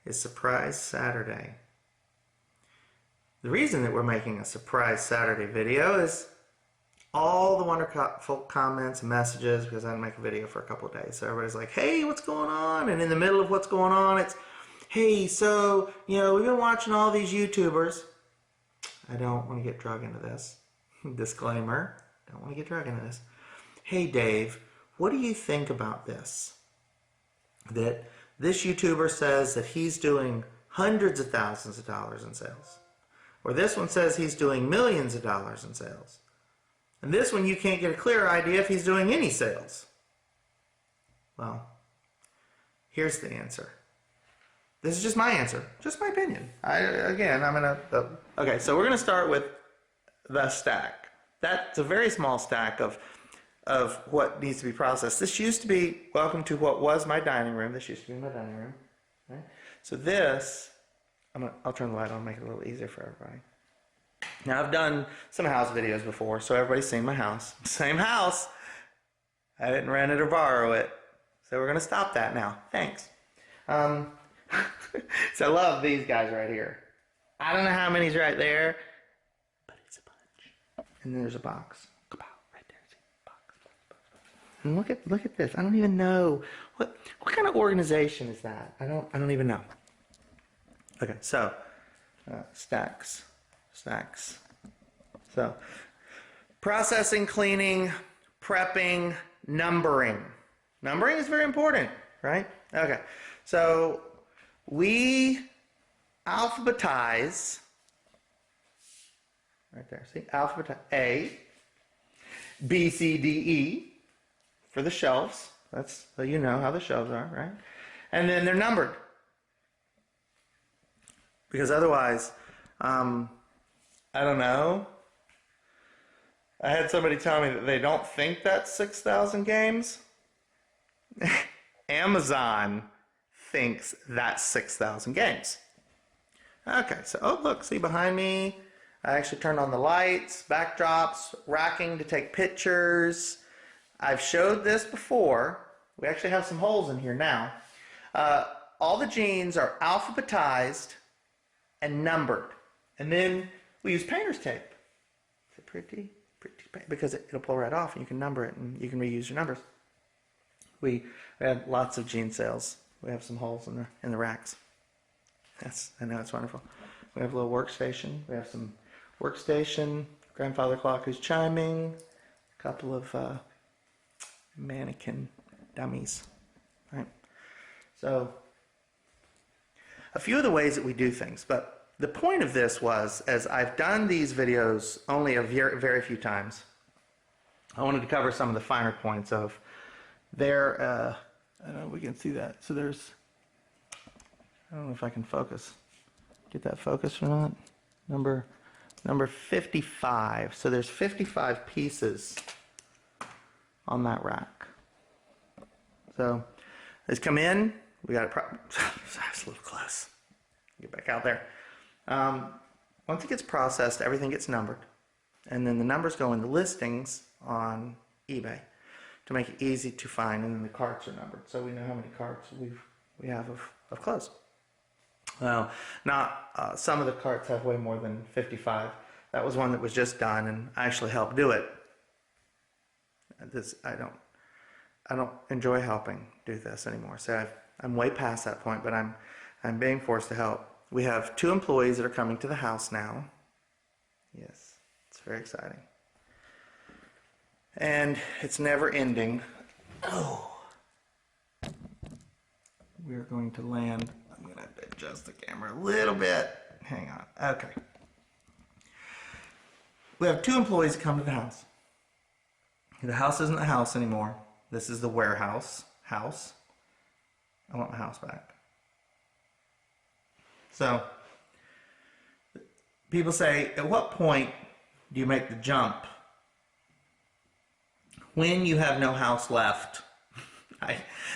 is Surprise Saturday. The reason that we're making a Surprise Saturday video is all the wonderful comments and messages, because I didn't make a video for a couple of days. So everybody's like, hey, what's going on? And in the middle of what's going on, it's, hey, so, we've been watching all these YouTubers. I don't want to get drug into this. Disclaimer, don't want to get drug into this. Hey, Dave, what do you think about this? That this YouTuber says that he's doing hundreds of thousands of dollars in sales. Or this one says he's doing millions of dollars in sales. And this one you can't get a clear idea if he's doing any sales. Well, here's the answer. This is just my answer, just my opinion. Okay, so we're going to start with the stack. That's a very small stack of what needs to be processed. This used to be, welcome to what was my dining room. This used to be my dining room. Right? So this, I'll turn the light on, make it a little easier for everybody. Now I've done some house videos before, so everybody's seen my house. Same house. I didn't rent it or borrow it. So we're going to stop that now. Thanks. So I love these guys right here. I don't know how many's right there, but it's a bunch. And there's a box. Right there. See? Box. And look at this. I don't even know what kind of organization is that. I don't even know. Okay, so stacks. So processing, cleaning, prepping, numbering. Numbering is very important, right? Okay, so we alphabetize, right there, see, alphabetize A, B, C, D, E for the shelves. That's so you know how the shelves are, right? And then they're numbered. Because otherwise, I don't know. I had somebody tell me that they don't think that's 6,000 games. Amazon thinks that's 6,000 games. Okay, so, oh look, see behind me, I actually turned on the lights, backdrops, racking to take pictures. I've showed this before. We actually have some holes in here now. All the jeans are alphabetized and numbered. And then we use painter's tape. Is it pretty? Because it'll pull right off and you can number it and you can reuse your numbers. We had lots of jean sales. We have some holes in the racks. I know it's wonderful. We have a little workstation. We have some workstation, grandfather clock who's chiming, a couple of mannequin dummies. Right? So a few of the ways that we do things, but the point of this was, as I've done these videos only a very few times, I wanted to cover some of the finer points of their, I don't know if we can see that. So there's, I don't know if I can focus, get that focused or not. Number 55. So there's 55 pieces on that rack. So let's come in. We got it. That's a little close. Get back out there. Once it gets processed, everything gets numbered, and then the numbers go in the listings on eBay to make it easy to find, and then the carts are numbered, so we know how many carts we have of clothes. Well, not some of the carts have way more than 55. That was one that was just done, and I actually helped do it. I don't enjoy helping do this anymore, so I'm way past that point, but I'm being forced to help. We have 2 employees that are coming to the house now. Yes, it's very exciting. And it's never ending. Oh! We're going to land. I'm going to adjust the camera a little bit. Hang on. Okay. We have 2 employees that come to the house. The house isn't the house anymore. This is the warehouse house. I want my house back. So, people say, at what point do you make the jump? When you have no house left.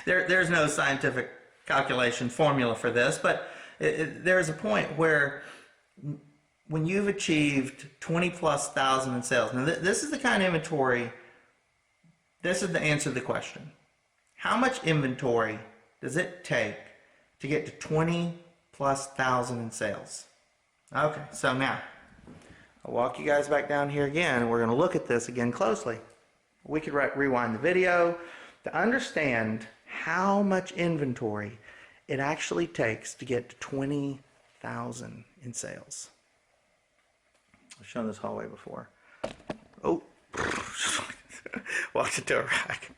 There's no scientific calculation formula for this, but there's a point where when you've achieved 20+ thousand in sales, now this is the kind of inventory, this is the answer to the question. How much inventory does it take to get to 20 plus 1,000 in sales. Okay, so now I'll walk you guys back down here again, and we're going to look at this again closely. We could rewind the video to understand how much inventory it actually takes to get to 20,000 in sales. I've shown this hallway before. Oh, walked into a rack.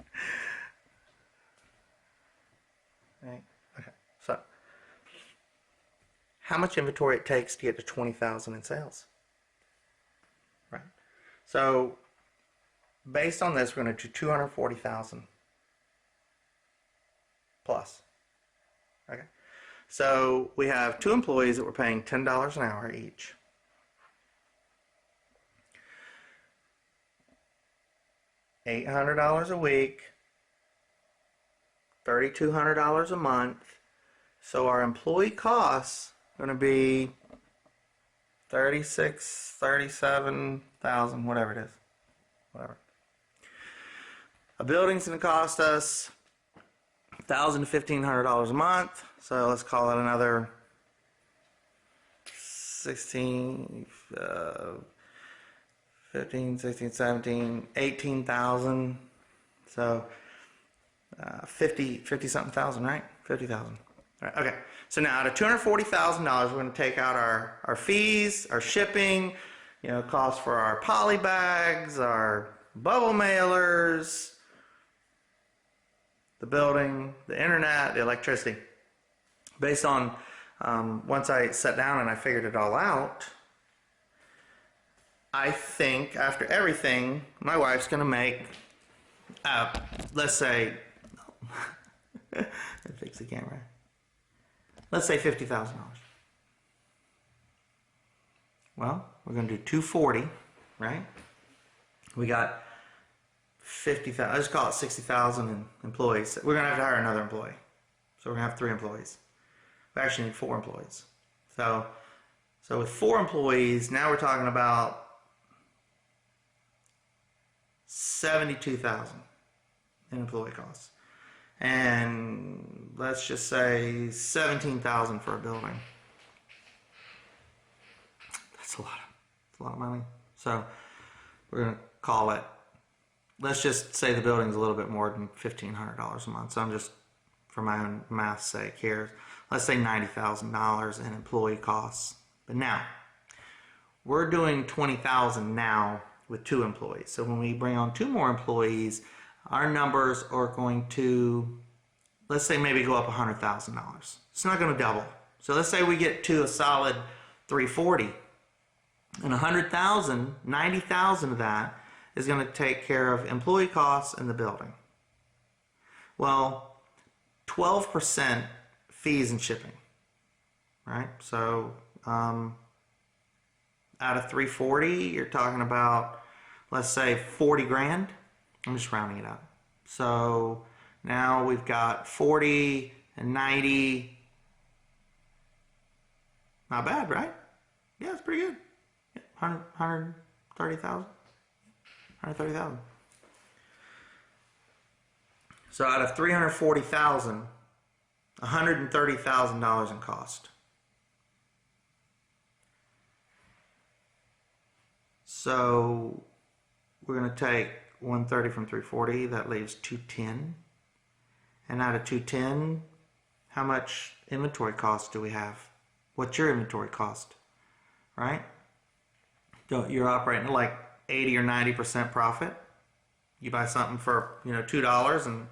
Right. Okay. So, how much inventory it takes to get to 20,000 in sales? Right. So, based on this, we're going to do 240,000 plus. Okay. So we have 2 employees that we're paying $10 an hour each. $800 a week, $3,200 a month. So our employee costs are going to be 37,000, whatever it is. Whatever. A building's going to cost us $1,000 to $1,500 a month. So let's call it another 16, 15, 16, 17, 18,000. So 50 something thousand, right? 50,000. All right, okay. So now out of $240,000, we're going to take out our fees, our shipping, costs for our poly bags, our bubble mailers, the building, the internet, the electricity. Based on, once I sat down and I figured it all out, I think after everything, my wife's going to make, let's say, fix the camera. Let's say $50,000. Well, we're going to do 240, right? We got 50,000, let's call it 60,000 in employees. We're going to have to hire another employee. So we're going to have 3 employees. We actually need 4 employees. So with 4 employees, now we're talking about 72,000 in employee costs. And let's just say 17,000 for a building. That's a lot of money. So we're going to call it, let's just say the building's a little bit more than $1,500 a month. So I'm just, for my own math's sake here, let's say $90,000 in employee costs. But now, we're doing 20,000 now with 2 employees. So when we bring on 2 more employees, our numbers are going to, let's say maybe go up $100,000. It's not going to double. So let's say we get to a solid 340. And 100,000, 90,000 of that is going to take care of employee costs in the building. Well, 12% fees and shipping, right? So out of 340, you're talking about, let's say 40 grand. I'm just rounding it up. So now we've got 40 and 90. Not bad, right? Yeah, it's pretty good. 130,000. 130,000. So out of 340,000, $130,000 in cost. So we're going to take 130 from 340, that leaves 210. And out of 210, how much inventory cost do we have? What's your inventory cost? Right? You're operating at like 80 or 90% profit. You buy something for $2 and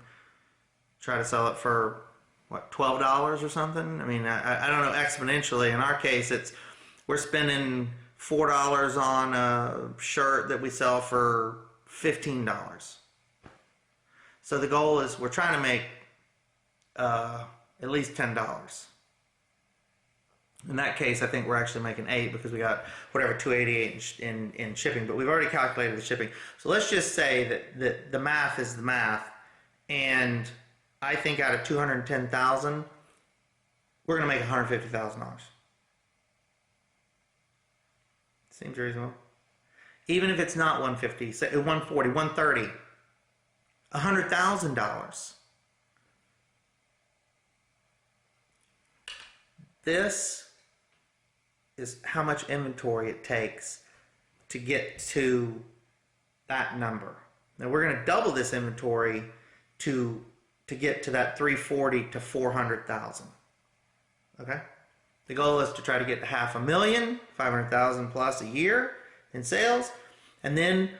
try to sell it for what, $12 or something? I mean, I don't know, exponentially. In our case, we're spending $4 on a shirt that we sell for $15. So the goal is we're trying to make at least $10. In that case, I think we're actually making 8 because we got whatever, $288 in shipping, but we've already calculated the shipping. So let's just say that the math is the math, and I think out of 210,000, we're going to make $150,000. Seems reasonable. Even if it's not 150, say 140, 130, $100,000. this is how much inventory it takes to get to that number. Now we're going to double this inventory to get to that 340 to 400,000. Okay? The goal is to try to get to 500,000, 500,000 plus a year in sales, and then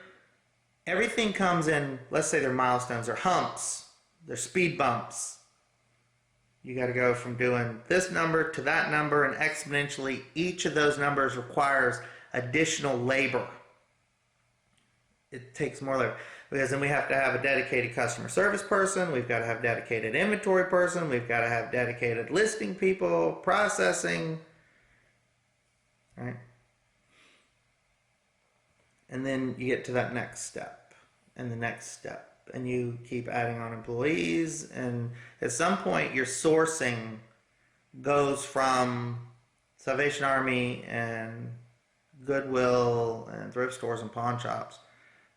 everything comes in, let's say they're milestones, or humps, they're speed bumps. You got to go from doing this number to that number, and exponentially each of those numbers requires additional labor. It takes more labor because then we have to have a dedicated customer service person, we've got to have dedicated inventory person, we've got to have dedicated listing people, processing, right? And then you get to that next step and the next step, and you keep adding on employees, and at some point your sourcing goes from Salvation Army and Goodwill and thrift stores and pawn shops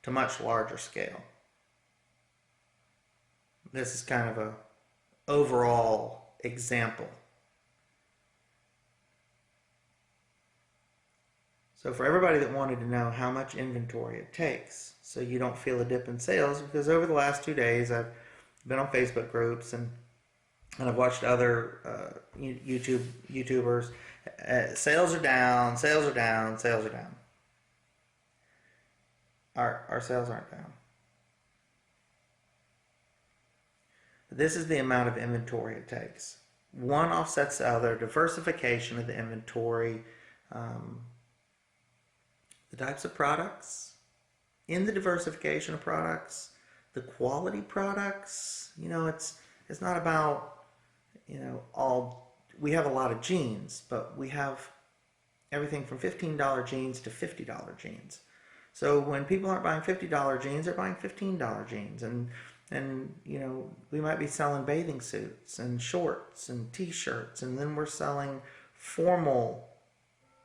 to much larger scale. This is kind of a overall example. So for everybody that wanted to know how much inventory it takes so you don't feel a dip in sales, because over the last 2 days I've been on Facebook groups and I've watched other YouTubers. Sales are down, sales are down, sales are down. Our sales aren't down. This is the amount of inventory it takes. One offsets the other. Diversification of the inventory, the types of products, in the diversification of products, the quality products. You know, it's not about, you know, we have a lot of jeans, but we have everything from $15 jeans to $50 jeans. So when people aren't buying $50 jeans, they're buying $15 jeans, and you know, we might be selling bathing suits and shorts and t-shirts, and then we're selling formal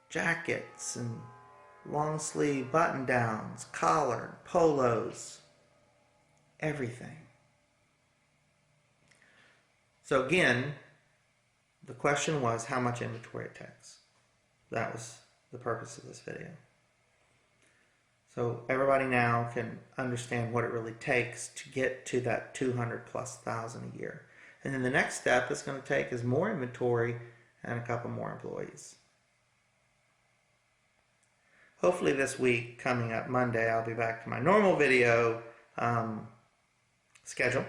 jackets and long sleeve button downs, collared, polos, everything. So again, the question was how much inventory it takes. That was the purpose of this video. So everybody now can understand what it really takes to get to that 200,000+ a year. And then the next step it's going to take is more inventory and a couple more employees. Hopefully this week, coming up Monday, I'll be back to my normal video schedule.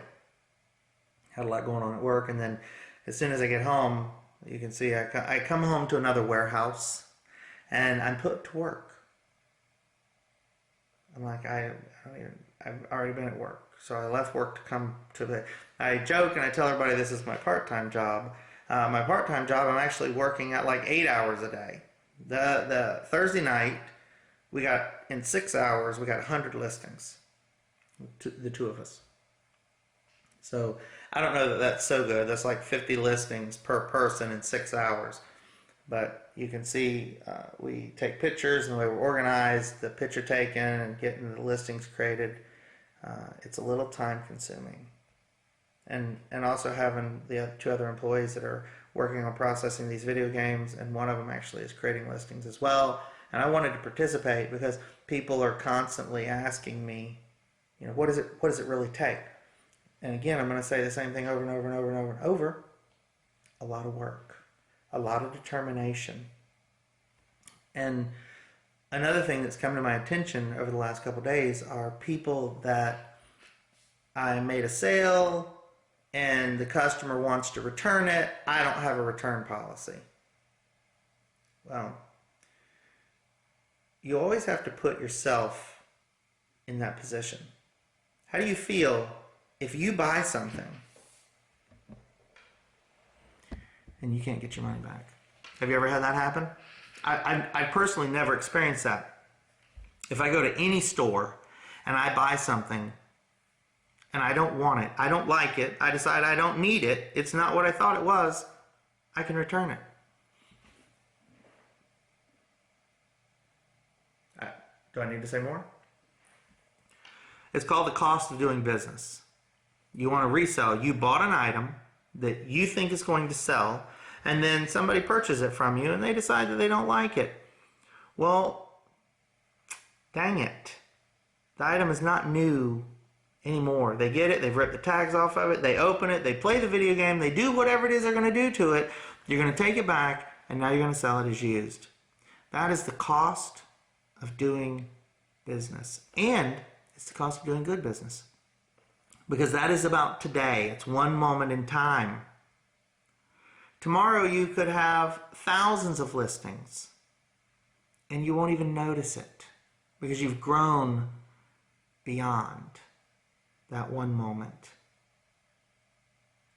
Had a lot going on at work, and then as soon as I get home, you can see I come home to another warehouse, and I'm put to work. I'm like, I've already been at work. So I left work to come to I joke and I tell everybody this is my part-time job. My part-time job, I'm actually working at like 8 hours a day. The Thursday night, we got, in 6 hours, we got 100 listings. The two of us. So I don't know that that's so good. That's like 50 listings per person in 6 hours. But you can see we take pictures and the way we're organized, the picture taken and getting the listings created. It's a little time consuming. And also having the 2 other employees that are working on processing these video games, and one of them actually is creating listings as well. And I wanted to participate because people are constantly asking me, you know, what does it really take? And again, I'm going to say the same thing over and over and over and over and over. A lot of work. A lot of determination. And another thing that's come to my attention over the last couple of days are people that I made a sale and the customer wants to return it. I don't have a return policy. Well, you always have to put yourself in that position. How do you feel if you buy something and you can't get your money back? Have you ever had that happen? I personally never experienced that. If I go to any store and I buy something and I don't want it, I don't like it, I decide I don't need it, it's not what I thought it was, I can return it. Do I need to say more? It's called the cost of doing business. You want to resell. You bought an item that you think is going to sell, and then somebody purchases it from you and they decide that they don't like it. Well, dang it. The item is not new anymore. They get it, they've ripped the tags off of it, they open it, they play the video game, they do whatever it is they're going to do to it. You're going to take it back, and now you're going to sell it as used. That is the cost of doing business. And it's the cost of doing good business. Because that is about today. It's one moment in time. Tomorrow you could have thousands of listings, and you won't even notice it because you've grown beyond that one moment.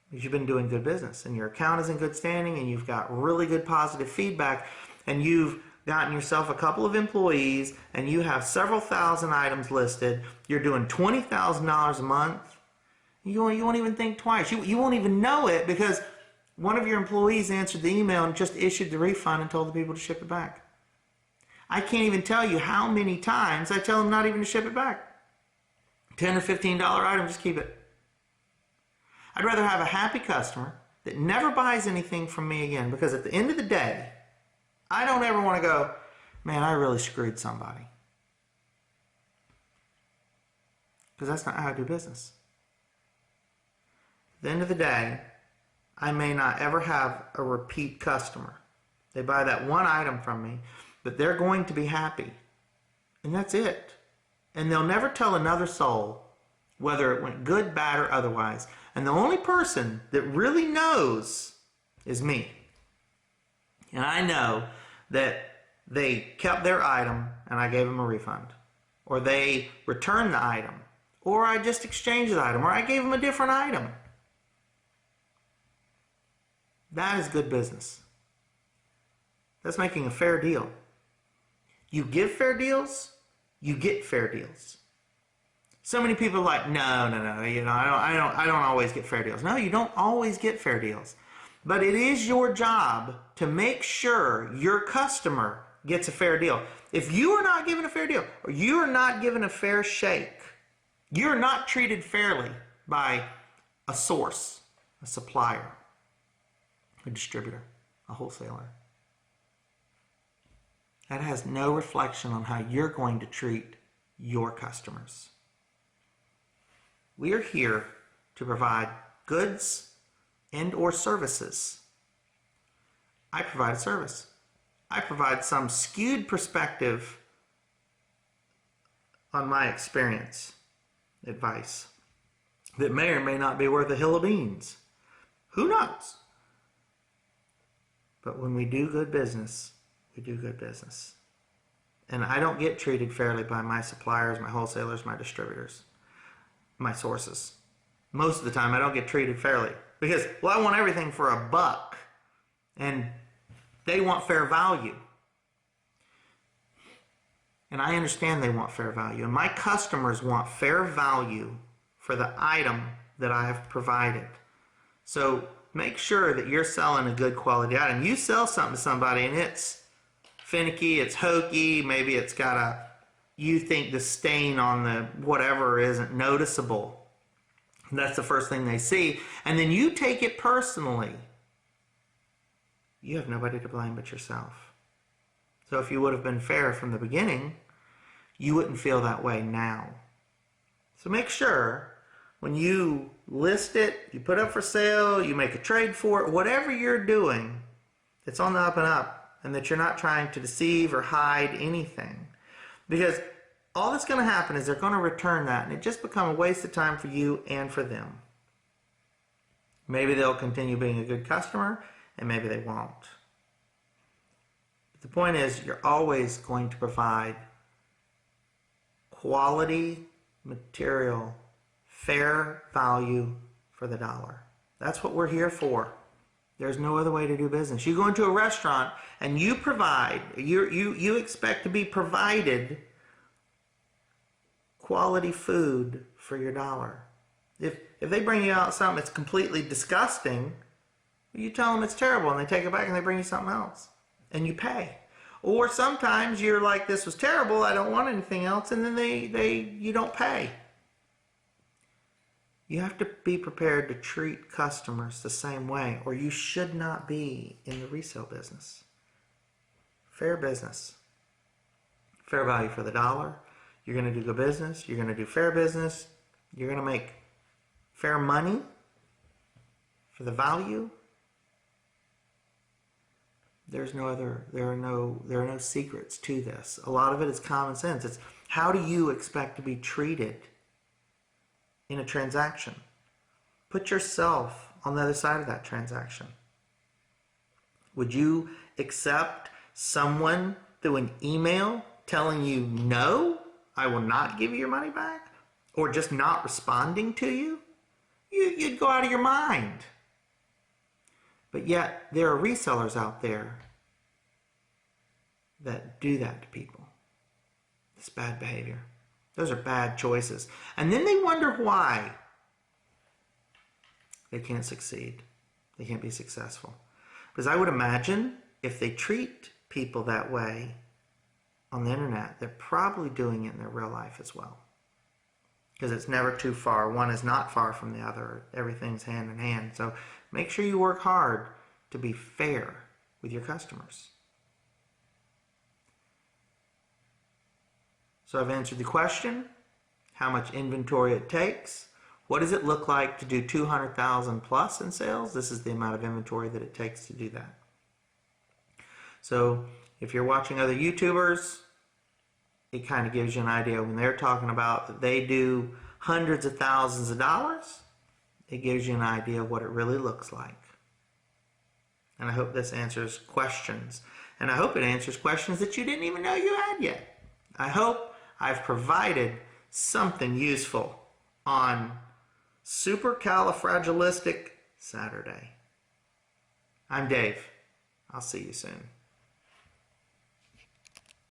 Because you've been doing good business, and your account is in good standing, and you've got really good positive feedback, and you've gotten yourself a couple of employees, and you have several thousand items listed. You're doing $20,000 a month. You won't even think twice. You won't even know it because one of your employees answered the email and just issued the refund and told the people to ship it back. I can't even tell you how many times I tell them not even to ship it back. $10 or $15 item, just keep it. I'd rather have a happy customer that never buys anything from me again, because at the end of the day, I don't ever want to go, man, I really screwed somebody. Because that's not how I do business. At the end of the day, I may not ever have a repeat customer. They buy that one item from me, but they're going to be happy. And that's it. And they'll never tell another soul whether it went good, bad, or otherwise. And the only person that really knows is me. And I know that they kept their item and I gave them a refund. Or they returned the item. Or I just exchanged the item. Or I gave them a different item. That is good business. That's making a fair deal. You give fair deals, you get fair deals. So many people are like, no, I don't always get fair deals. No, you don't always get fair deals. But it is your job to make sure your customer gets a fair deal. If you are not given a fair deal, or you are not given a fair shake, you're not treated fairly by a source, a supplier, a distributor, a wholesaler. That has no reflection on how you're going to treat your customers. We are here to provide goods and or services. I provide a service. I provide some skewed perspective on my experience, advice, that may or may not be worth a hill of beans. Who knows? But when we do good business, we do good business. And I don't get treated fairly by my suppliers, my wholesalers, my distributors, my sources. Most of the time I don't get treated fairly because, well, I want everything for $1 and they want fair value. And I understand they want fair value. And my customers want fair value for the item that I have provided. So make sure that you're selling a good quality item. You sell something to somebody and it's finicky, it's hokey, maybe it's got you think the stain on the whatever isn't noticeable. That's the first thing they see. And then you take it personally. You have nobody to blame but yourself. So if you would have been fair from the beginning, you wouldn't feel that way now. So make sure when you list it, you put up for sale, you make a trade for it, whatever you're doing, it's on the up and up, and that you're not trying to deceive or hide anything. Because all that's going to happen is they're going to return that, and it just becomes a waste of time for you and for them. Maybe they'll continue being a good customer, and maybe they won't. But the point is, you're always going to provide quality material, fair value for the dollar. That's what we're here for. There's no other way to do business. You go into a restaurant and you provide, you expect to be provided quality food for your dollar. If they bring you out something that's completely disgusting, you tell them it's terrible and they take it back and they bring you something else and you pay. Or sometimes you're like, this was terrible, I don't want anything else, and then you don't pay. You have to be prepared to treat customers the same way, or you should not be in the resale business. Fair business. Fair value for the dollar. You're going to do good business. You're going to do fair business. You're going to make fair money for the value. There are no secrets to this. A lot of it is common sense. It's how do you expect to be treated in a transaction? Put yourself on the other side of that transaction. Would you accept someone through an email telling you, no, I will not give you your money back? Or just not responding to you? You'd go out of your mind. But yet, there are resellers out there that do that to people. It's bad behavior. Those are bad choices. And then they wonder why they can't succeed. They can't be successful. Because I would imagine if they treat people that way on the internet, they're probably doing it in their real life as well. Because it's never too far. One is not far from the other. Everything's hand in hand. So make sure you work hard to be fair with your customers. So I've answered the question, how much inventory it takes. What does it look like to do 200,000 plus in sales? This is the amount of inventory that it takes to do that. So if you're watching other YouTubers, it kind of gives you an idea when they're talking about that they do hundreds of thousands of dollars. It gives you an idea of what it really looks like. And I hope this answers questions. And I hope it answers questions that you didn't even know you had yet. I hope I've provided something useful on Supercalifragilistic Saturday. I'm Dave. I'll see you soon.